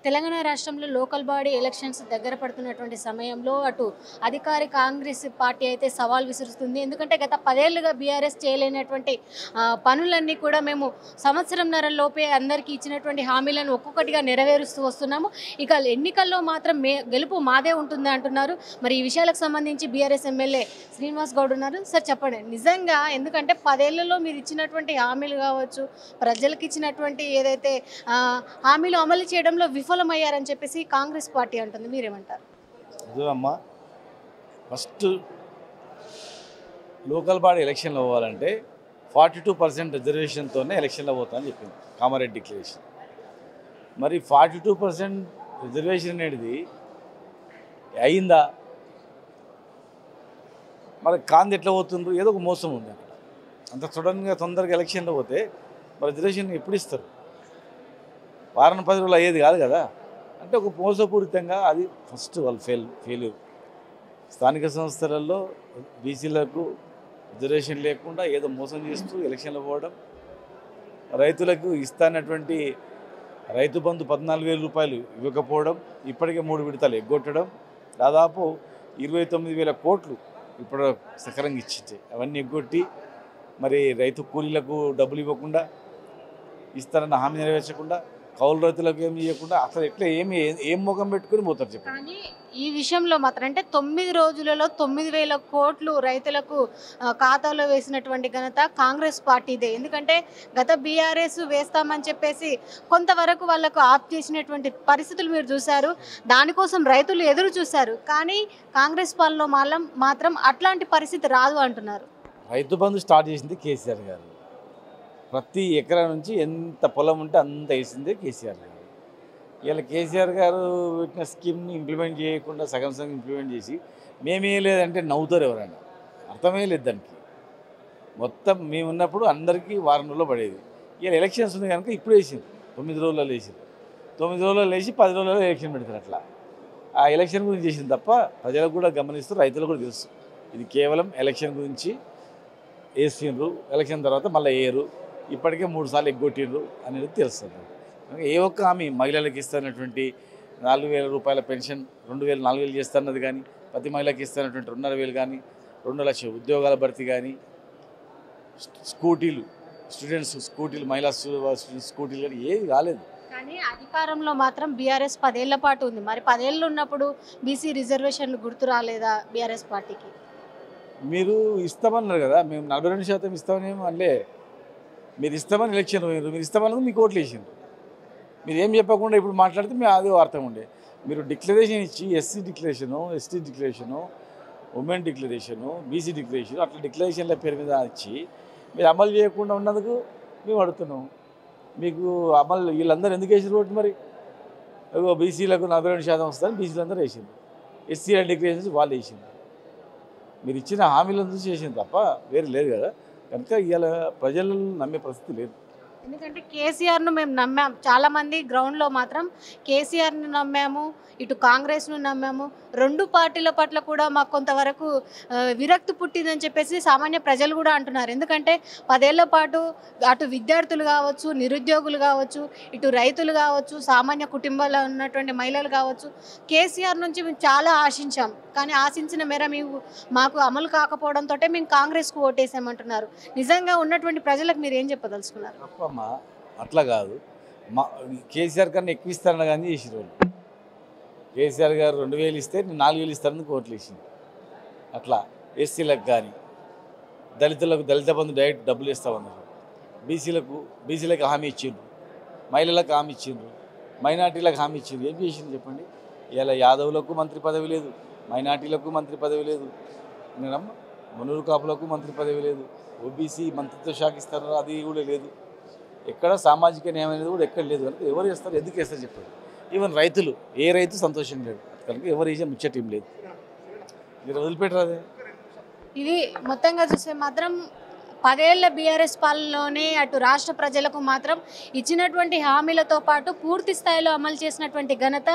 తెలంగాణ రాష్ట్రంలో local body elections దగ్గర పడుతున్నటువంటి సమయంలో అటు అధికార కాంగ్రెస్ పార్టీ అయితే సవాల్ విసురుతుంది. ఎందుకంటే గత 10 ఏళ్లుగా బీఆర్ఎస్ చేయలేనటువంటి పనులన్నీ కూడా మేము సంవత్సరంన్నర లోపే అందరికీ ఇచ్చినటువంటి హామీలను ఒక్కొక్కటిగా నెరవేరుస్తూ వస్తున్నాము. ఇక ఎన్నికల్లో మాత్రం గెలుపు మాదే ఉంటుంది అంటున్నారు. మరి ఈ విషయాలకు సంబంధించి బీఆర్ఎస్ ఎమ్మెల్యే శ్రీనివాస్ గౌడ్ ఉన్నారు. సార్ చెప్పండి, నిజంగా ఎందుకంటే 10 ఏళ్లలో మీరు ఇచ్చినటువంటి హామీలు కావచ్చు, ప్రజలకు ఇచ్చినటువంటి ఏదైతే హామీలు అమలు చేయడంలో విఫలమయ్యారని చెప్పేసి కాంగ్రెస్ పార్టీ అంటుంది, మీరేమంటారు? అమ్మా, ఫస్ట్ లోకల్ బాడీ ఎలక్షన్లో పోవాలంటే 42% రిజర్వేషన్తోనే ఎలక్షన్లో పోతామని చెప్పింది కామారెడ్డి డిక్లరేషన్. మరి 42% రిజర్వేషన్ అనేది అయిందా? మరి కాంతి ఎట్లా పోతుండ్రు? ఏదో ఒక మోసం ఉంది అక్కడ. అంత సడన్గా తొందరగా ఎలక్షన్లో పోతే మరి రిజర్వేషన్ ఎప్పుడు ఇస్తారు? వారం 10 రోజులు అయ్యేది కాదు కదా. అంటే ఒక మోసపూరితంగా అది ఫస్ట్ వాళ్ళు ఫెయిల్యూర్. స్థానిక సంస్థలలో బీసీలకు రిజర్వేషన్ లేకుండా ఏదో మోసం చేస్తూ ఎలక్షన్లో పోవడం, రైతులకు ఇస్తానటువంటి రైతు బంధు 14,000 రూపాయలు ఇవ్వకపోవడం, ఇప్పటికే 3 విడతలు ఎగ్గొట్టడం, దాదాపు 29,000 కోట్లు ఇప్పుడు సకరంగా ఇచ్చింది. అవన్నీ ఎగ్గొట్టి మరి రైతు కూలీలకు డబ్బులు ఇవ్వకుండా, ఇస్తారన్న హామీ నెరవేర్చకుండా, కౌలు రైతులకు ఏమి ఇవ్వకుండా అసలు ఎట్లా ఏం ముఖం పెట్టుకుని పోతారు చెప్పండి. కానీ ఈ విషయంలో మాత్రం అంటే 9 రోజులలో 9,000 కోట్లు రైతులకు ఖాతాలో వేసినటువంటి ఘనత కాంగ్రెస్ పార్టీదే. ఎందుకంటే గత బీఆర్ఎస్ వేస్తామని చెప్పేసి కొంతవరకు వాళ్ళకు ఆప్ చేసినటువంటి పరిస్థితులు మీరు చూశారు. దానికోసం రైతులు ఎదురు చూశారు. కానీ కాంగ్రెస్ పాలనలో మాత్రం అట్లాంటి పరిస్థితి రాదు అంటున్నారు. రైతు బంధు స్టార్ట్ చేసింది కేసీఆర్ గారు. ప్రతి ఎకరా నుంచి ఎంత పొలం ఉంటే అంత వేసిందే కేసీఆర్ గారు. ఇలా కేసీఆర్ గారు పెట్టిన స్కీమ్ని ఇంప్లిమెంట్ చేయకుండా సగం ఇంప్లిమెంట్ చేసి మేమే లేదంటే నవ్వుతారు ఎవరైనా. అర్థమే లేదు దానికి. మొత్తం మేము ఉన్నప్పుడు అందరికీ వారం రోజుల్లో పడేది. ఇలా ఎలక్షన్స్ ఉంది కనుక ఇప్పుడు వేసింది 9 రోజులలో వేసింది. 9 రోజులలో వేసి 10 రోజులలో ఎలక్షన్ పెడతారు. అట్లా ఆ ఎలక్షన్ గురించి చేసింది తప్ప ప్రజలకు కూడా గమనిస్తూ రైతులకు కూడా తెలుసు ఇది కేవలం ఎలక్షన్ గురించి వేసిండ్రు, ఎలక్షన్ తర్వాత మళ్ళీ వేయరు, ఇప్పటికే 3 సార్లు ఎగ్గొట్టిండ్రు అనేది తెలుస్తుంది. ఏ ఒక్క హామీ మహిళలకు ఇస్తున్నటువంటి 4,000 రూపాయల పెన్షన్ 2,000 4,000 చేస్తున్నది కానీ, ప్రతి మహిళకి ఇస్తున్నటువంటి 2,500 కానీ, 2 లక్షల ఉద్యోగాల భర్తీ కానీ, స్టూడెంట్స్ స్కూటీలు మహిళా స్కూటీలు కానీ ఏది కాలేదు. కానీ అధికారంలో మాత్రం బీఆర్ఎస్ 10 ఏళ్ల పాటు ఉంది. మరి 10 ఏళ్ళు ఉన్నప్పుడు బీసీ రిజర్వేషన్లు గుర్తు రాలేదా బీఆర్ఎస్ పార్టీకి? మీరు ఇస్తామన్నారు కదా, మేము 42% ఇస్తామనేమో అనలే. మీరు ఇస్తామని ఎలక్షన్ పోయినారు, మీరు ఇస్తామన్నది మీకు ఓట్లు వేసిండ్రు. మీరు ఏం చెప్పకుండా ఇప్పుడు మాట్లాడితే మేము అదే అర్థం ఉండే. మీరు డిక్లరేషన్ ఇచ్చి SC declaration, ST declaration, women declaration, BC declaration అట్లా డిక్లరేషన్ల పేరు మీద ఇచ్చి మీరు అమలు చేయకుండా ఉన్నందుకు మేము అడుగుతున్నాం. మీకు అమలు వీళ్ళందరూ ఎందుకు వేసారు ఓటు? మరి బీసీలకు 42% వస్తుందని బీసీలందరూ వేసింది, ఎస్సీ డిక్లరేషన్స్ వాళ్ళు వేసింది. మీరు ఇచ్చిన హామీలను చూసి చేసింది తప్ప వేరే లేదు కదా. కనుక ఇవాళ ప్రజలను నమ్మే పరిస్థితి లేదు. ఎందుకంటే కేసీఆర్ను మేము నమ్మాం, చాలామంది గ్రౌండ్లో మాత్రం కేసీఆర్ను నమ్మాము, ఇటు కాంగ్రెస్ను నమ్మాము. 2 పార్టీల పట్ల కూడా మాకు కొంతవరకు విరక్తి పుట్టిందని చెప్పేసి సామాన్య ప్రజలు కూడా అంటున్నారు. ఎందుకంటే 10 ఏళ్ల పాటు అటు విద్యార్థులు కావచ్చు, నిరుద్యోగులు కావచ్చు, ఇటు రైతులు కావచ్చు, సామాన్య కుటుంబాల్లో ఉన్నటువంటి మహిళలు కావచ్చు, కేసీఆర్ నుంచి మేము చాలా ఆశించాం. కానీ ఆశించిన మేర మాకు అమలు కాకపోవడంతో మేము కాంగ్రెస్కు ఓటేసామంటున్నారు. నిజంగా ఉన్నటువంటి ప్రజలకు మీరు ఏం చెప్పదలుచుకున్నారు? తప్పమ్మా, అట్లా కాదు. కేసీఆర్ కన్నా ఎక్కువ ఇస్తారన్న కానీ చేసిన వాళ్ళు. కేసీఆర్ గారు 2,000 ఇస్తే నేను 4,000 ఇస్తారని ఓట్లు వేసింది. అట్లా ఎస్సీలకు కానీ, దళిత బంధు డైరెక్ట్ డబ్బులు ఇస్తామన్నారు. బీసీలకు హామీ ఇచ్చిండ్రు, మహిళలకు హామీ ఇచ్చిండ్రు, మైనార్టీలకు హామీ ఇచ్చిండ్రు. ఏం చేసింది చెప్పండి? ఇలా యాదవులకు మంత్రి పదవి లేదు, మైనార్టీలకు మంత్రి పదవి లేదు, మునూరు కాపులకు మంత్రి పదవి లేదు, ఓబీసీ మంత్రిత్వ శాఖ ఇస్తారు అది కూడా లేదు. ఎక్కడ సామాజిక న్యాయం అనేది కూడా ఎక్కడ లేదు. కనుక ఎవరు వేస్తారు, ఎందుకు వేస్తారు చెప్పండి? ఈవెన్ రైతులు, ఏ రైతు సంతోషంగా లేడు కనుక ఎవరు వేసే ముచ్చటం లేదు. మీరు వదిలిపెట్టరాదే. ఇది మొత్తంగా చూస్తే మాత్రం 10 ఏళ్ల బీఆర్ఎస్ పాలనలోనే అటు రాష్ట్ర ప్రజలకు మాత్రం ఇచ్చినటువంటి హామీలతో పాటు పూర్తి స్థాయిలో అమలు చేసినటువంటి ఘనత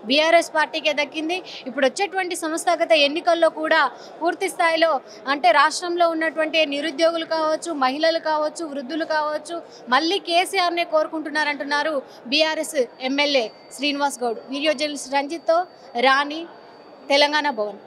బీఆర్ఎస్ పార్టీకే దక్కింది. ఇప్పుడు వచ్చేటువంటి సంస్థాగత ఎన్నికల్లో కూడా పూర్తి స్థాయిలో అంటే రాష్ట్రంలో ఉన్నటువంటి నిరుద్యోగులు కావచ్చు, మహిళలు కావచ్చు, వృద్ధులు కావచ్చు మళ్ళీ కేసీఆర్నే కోరుకుంటున్నారంటున్నారు BRS MLA Srinivas Goud. Video journalist రంజిత్తో రాణి, తెలంగాణ భవన్.